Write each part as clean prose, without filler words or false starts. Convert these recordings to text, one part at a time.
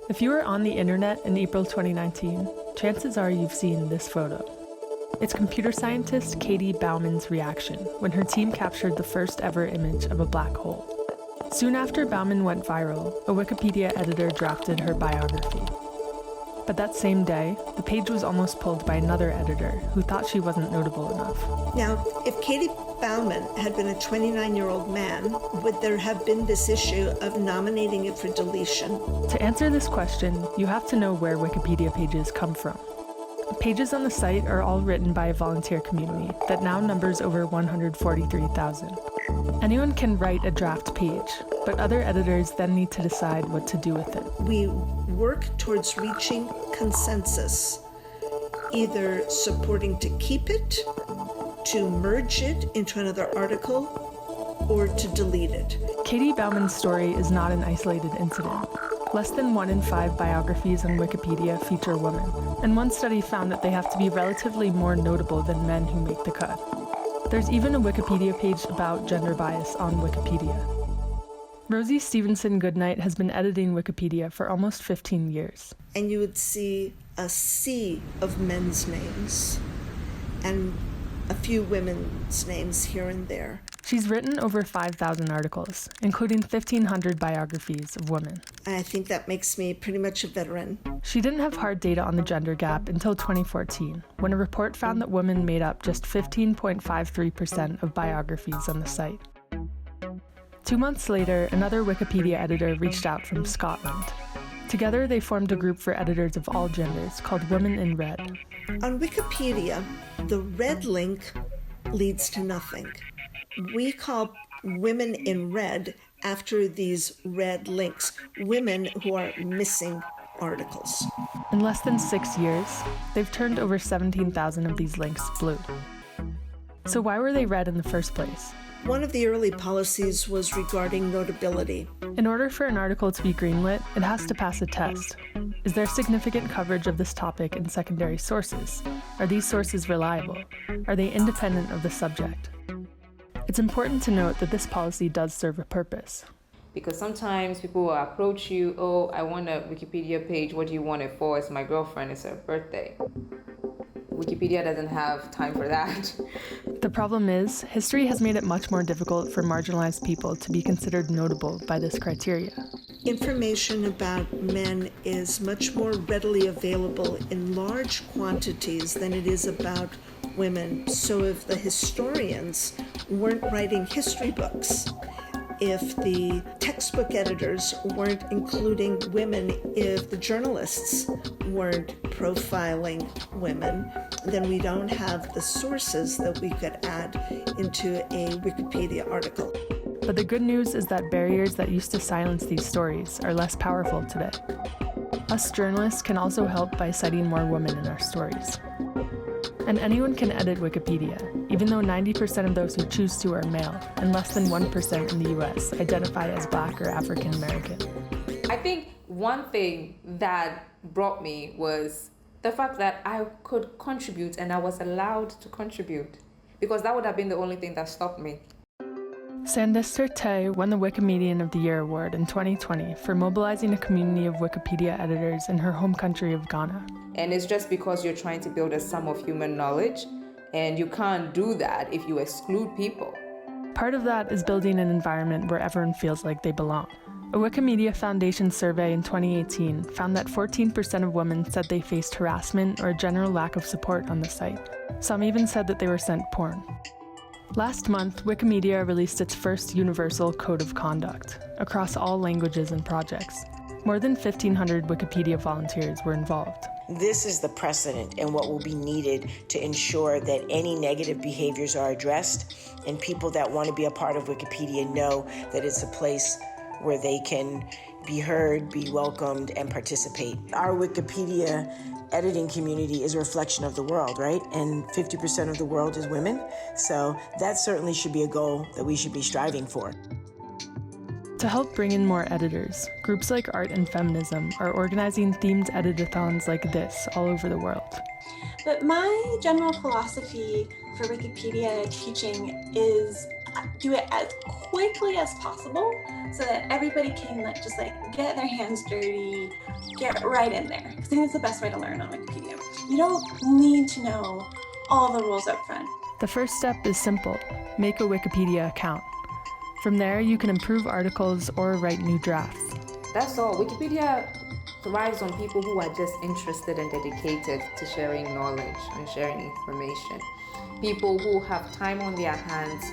If you were on the internet in April 2019, chances are you've seen this photo. It's computer scientist Katie Bauman's reaction when her team captured the first ever image of a black hole. Soon after Bauman went viral, a Wikipedia editor drafted her biography. But that same day, the page was almost pulled by another editor who thought she wasn't notable enough. Now, if Katie Bauman had been a 29-year-old man, would there have been this issue of nominating it for deletion? To answer this question, you have to know where Wikipedia pages come from. Pages on the site are all written by a volunteer community that now numbers over 143,000. Anyone can write a draft page, but other editors then need to decide what to do with it. We work towards reaching consensus, either supporting to keep it, to merge it into another article, or to delete it. Katie Bauman's story is not an isolated incident. Less than 1 in 5 biographies on Wikipedia feature women, and one study found that they have to be relatively more notable than men who make the cut. There's even a Wikipedia page about gender bias on Wikipedia. Rosie Stevenson Goodnight has been editing Wikipedia for almost 15 years. And you would see a sea of men's names and a few women's names here and there. She's written over 5,000 articles, including 1,500 biographies of women. I think that makes me pretty much a veteran. She didn't have hard data on the gender gap until 2014, when a report found that women made up just 15.53% of biographies on the site. 2 months later, another Wikipedia editor reached out from Scotland. Together, they formed a group for editors of all genders called Women in Red. On Wikipedia, the red link leads to nothing. We call Women in Red after these red links, women who are missing articles. In less than 6 years, they've turned over 17,000 of these links blue. So why were they red in the first place? One of the early policies was regarding notability. In order for an article to be greenlit, it has to pass a test. Is there significant coverage of this topic in secondary sources? Are these sources reliable? Are they independent of the subject? It's important to note that this policy does serve a purpose. Because sometimes people will approach you, oh, I want a Wikipedia page, what do you want it for? It's my girlfriend, it's her birthday. Wikipedia doesn't have time for that. The problem is, history has made it much more difficult for marginalized people to be considered notable by this criteria. Information about men is much more readily available in large quantities than it is about women. So if the historians weren't writing history books, if the textbook editors weren't including women, if the journalists weren't profiling women, then we don't have the sources that we could add into a Wikipedia article. But the good news is that barriers that used to silence these stories are less powerful today. Us journalists can also help by citing more women in our stories. And anyone can edit Wikipedia, even though 90% of those who choose to are male, and less than 1% in the US identify as Black or African American. I think one thing that brought me was the fact that I could contribute and I was allowed to contribute, because that would have been the only thing that stopped me. Sandister Tay won the Wikimedian of the Year award in 2020 for mobilizing a community of Wikipedia editors in her home country of Ghana. And it's just because you're trying to build a sum of human knowledge, and you can't do that if you exclude people. Part of that is building an environment where everyone feels like they belong. A Wikimedia Foundation survey in 2018 found that 14% of women said they faced harassment or a general lack of support on the site. Some even said that they were sent porn. Last month, Wikimedia released its first universal code of conduct across all languages and projects. More than 1,500 Wikipedia volunteers were involved. This is the precedent and what will be needed to ensure that any negative behaviors are addressed, and people that want to be a part of Wikipedia know that it's a place where they can be heard, be welcomed, and participate. Our Wikipedia editing community is a reflection of the world, right? And 50% of the world is women. So that certainly should be a goal that we should be striving for. To help bring in more editors, groups like Art and Feminism are organizing themed editathons like this all over the world. But my general philosophy for Wikipedia teaching is do it as quickly as possible so that everybody can just get their hands dirty, get right in there. Because I think it's the best way to learn on Wikipedia. You don't need to know all the rules up front. The first step is simple: make a Wikipedia account. From there, you can improve articles or write new drafts. That's all. Wikipedia thrives on people who are just interested and dedicated to sharing knowledge and sharing information. People who have time on their hands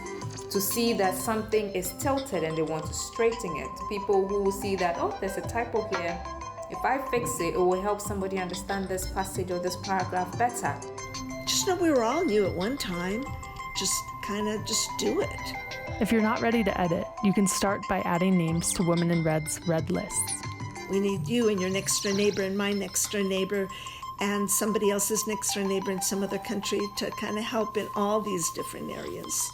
to see that something is tilted and they want to straighten it. People who see that, oh, there's a typo here. If I fix it, it will help somebody understand this passage or this paragraph better. Just know we were all new at one time. Just do it. If you're not ready to edit, you can start by adding names to Women in Red's red lists. We need you and your next door neighbor and my next door neighbor and somebody else's next door neighbor in some other country to kind of help in all these different areas.